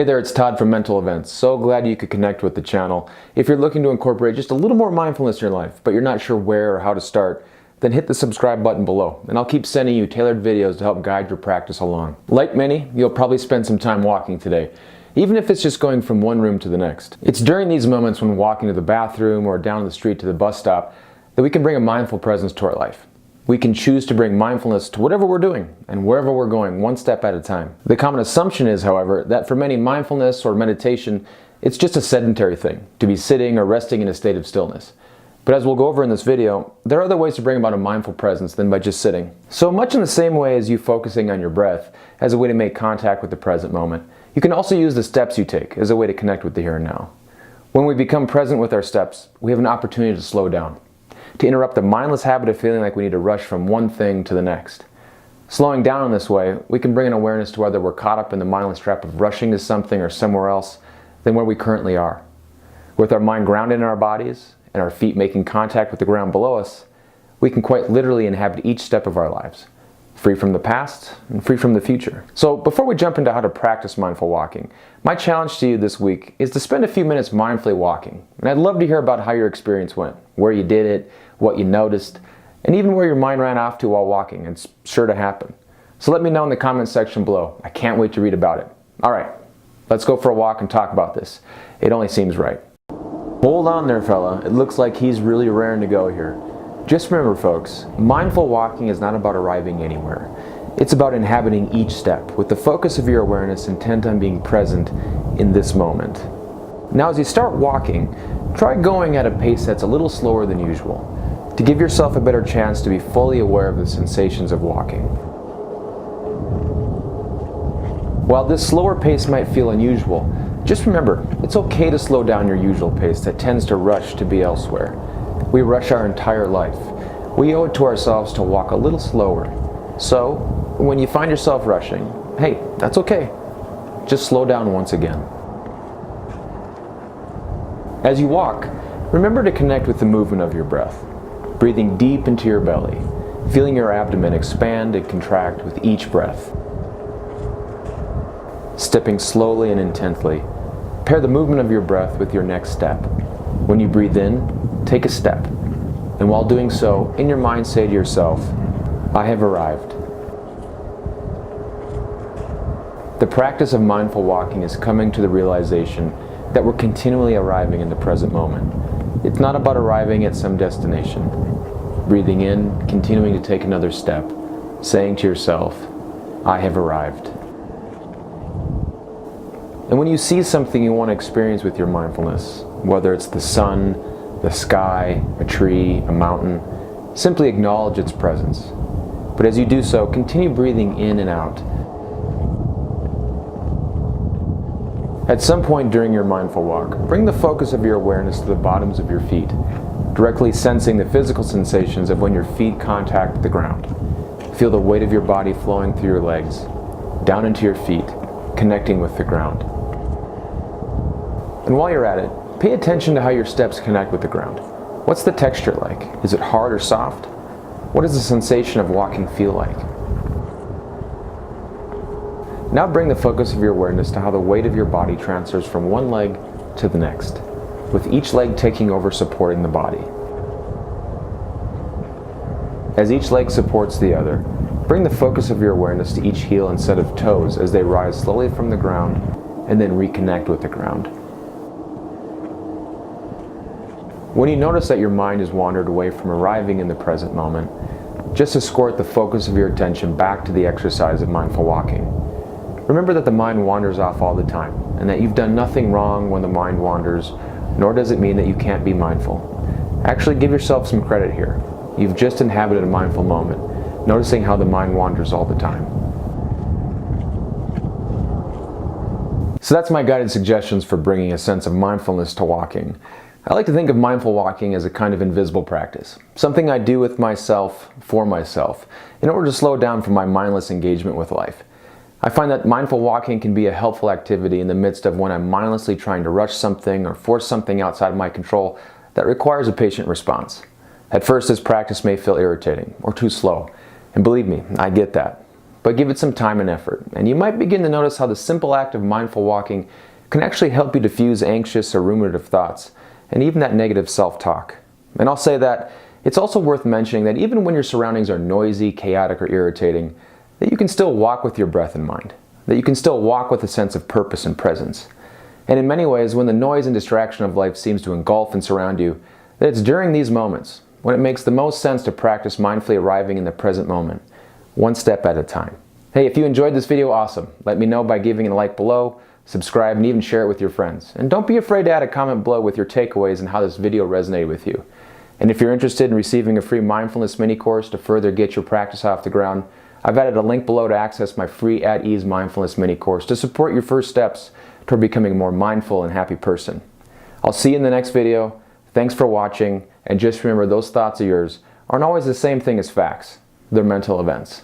Hey there, it's Todd from Mental Events. So glad you could connect with the channel. If you're looking to incorporate just a little more mindfulness in your life, but you're not sure where or how to start, then hit the subscribe button below, and I'll keep sending you tailored videos to help guide your practice along. Like many, you'll probably spend some time walking today, even if it's just going from one room to the next. It's during these moments when walking to the bathroom or down the street to the bus stop that we can bring a mindful presence to our life. We can choose to bring mindfulness to whatever we're doing and wherever we're going, one step at a time. The common assumption is, however, that for many, mindfulness or meditation, it's just a sedentary thing, to be sitting or resting in a state of stillness. But as we'll go over in this video, there are other ways to bring about a mindful presence than by just sitting. So much in the same way as you focusing on your breath as a way to make contact with the present moment, you can also use the steps you take as a way to connect with the here and now. When we become present with our steps, we have an opportunity to slow down, to interrupt the mindless habit of feeling like we need to rush from one thing to the next. Slowing down in this way, we can bring an awareness to whether we're caught up in the mindless trap of rushing to something or somewhere else than where we currently are. With our mind grounded in our bodies and our feet making contact with the ground below us, we can quite literally inhabit each step of our lives, free from the past and free from the future. So before we jump into how to practice mindful walking, my challenge to you this week is to spend a few minutes mindfully walking. And I'd love to hear about how your experience went, where you did it, what you noticed, and even where your mind ran off to while walking. It's sure to happen. So let me know in the comments section below. I can't wait to read about it. All right, let's go for a walk and talk about this. It only seems right. Hold on there, fella. It looks like he's really raring to go here. Just remember, folks, mindful walking is not about arriving anywhere. It's about inhabiting each step with the focus of your awareness intent on being present in this moment. Now, as you start walking, try going at a pace that's a little slower than usual, to give yourself a better chance to be fully aware of the sensations of walking. While this slower pace might feel unusual, just remember, it's okay to slow down your usual pace that tends to rush to be elsewhere. We rush our entire life. We owe it to ourselves to walk a little slower. So, when you find yourself rushing, hey, that's okay. Just slow down once again. As you walk, remember to connect with the movement of your breath, breathing deep into your belly, feeling your abdomen expand and contract with each breath. Stepping slowly and intently, pair the movement of your breath with your next step. When you breathe in, take a step, and while doing so, in your mind say to yourself, I have arrived. The practice of mindful walking is coming to the realization that we're continually arriving in the present moment. It's not about arriving at some destination. Breathing in, continuing to take another step, saying to yourself, I have arrived. And when you see something you want to experience with your mindfulness, whether it's the sun, the sky, a tree, a mountain, simply acknowledge its presence. But as you do so, continue breathing in and out. At some point during your mindful walk, bring the focus of your awareness to the bottoms of your feet, directly sensing the physical sensations of when your feet contact the ground. Feel the weight of your body flowing through your legs, down into your feet, connecting with the ground. And while you're at it, pay attention to how your steps connect with the ground. What's the texture like? Is it hard or soft? What does the sensation of walking feel like? Now bring the focus of your awareness to how the weight of your body transfers from one leg to the next, with each leg taking over supporting the body. As each leg supports the other, bring the focus of your awareness to each heel and set of toes as they rise slowly from the ground and then reconnect with the ground. When you notice that your mind has wandered away from arriving in the present moment, just escort the focus of your attention back to the exercise of mindful walking. Remember that the mind wanders off all the time, and that you've done nothing wrong when the mind wanders, nor does it mean that you can't be mindful. Actually, give yourself some credit here. You've just inhabited a mindful moment, noticing how the mind wanders all the time. So that's my guided suggestions for bringing a sense of mindfulness to walking. I like to think of mindful walking as a kind of invisible practice, something I do with myself, for myself, in order to slow down from my mindless engagement with life. I find that mindful walking can be a helpful activity in the midst of when I'm mindlessly trying to rush something or force something outside of my control that requires a patient response. At first, this practice may feel irritating or too slow, and believe me, I get that. but give it some time and effort, and you might begin to notice how the simple act of mindful walking can actually help you diffuse anxious or ruminative thoughts, and even that negative self-talk. And I'll say that it's also worth mentioning that even when your surroundings are noisy, chaotic, or irritating, that you can still walk with your breath in mind, that you can still walk with a sense of purpose and presence. And in many ways, when the noise and distraction of life seems to engulf and surround you, that it's during these moments when it makes the most sense to practice mindfully arriving in the present moment, one step at a time. Hey, if you enjoyed this video, awesome. Let me know by giving a like below, subscribe, and even share it with your friends. And don't be afraid to add a comment below with your takeaways and how this video resonated with you. And if you're interested in receiving a free mindfulness mini course to further get your practice off the ground, I've added a link below to access my free At Ease mindfulness mini course to support your first steps toward becoming a more mindful and happy person. I'll see you in the next video. Thanks for watching, and just remember those thoughts of yours aren't always the same thing as facts. They're mental events.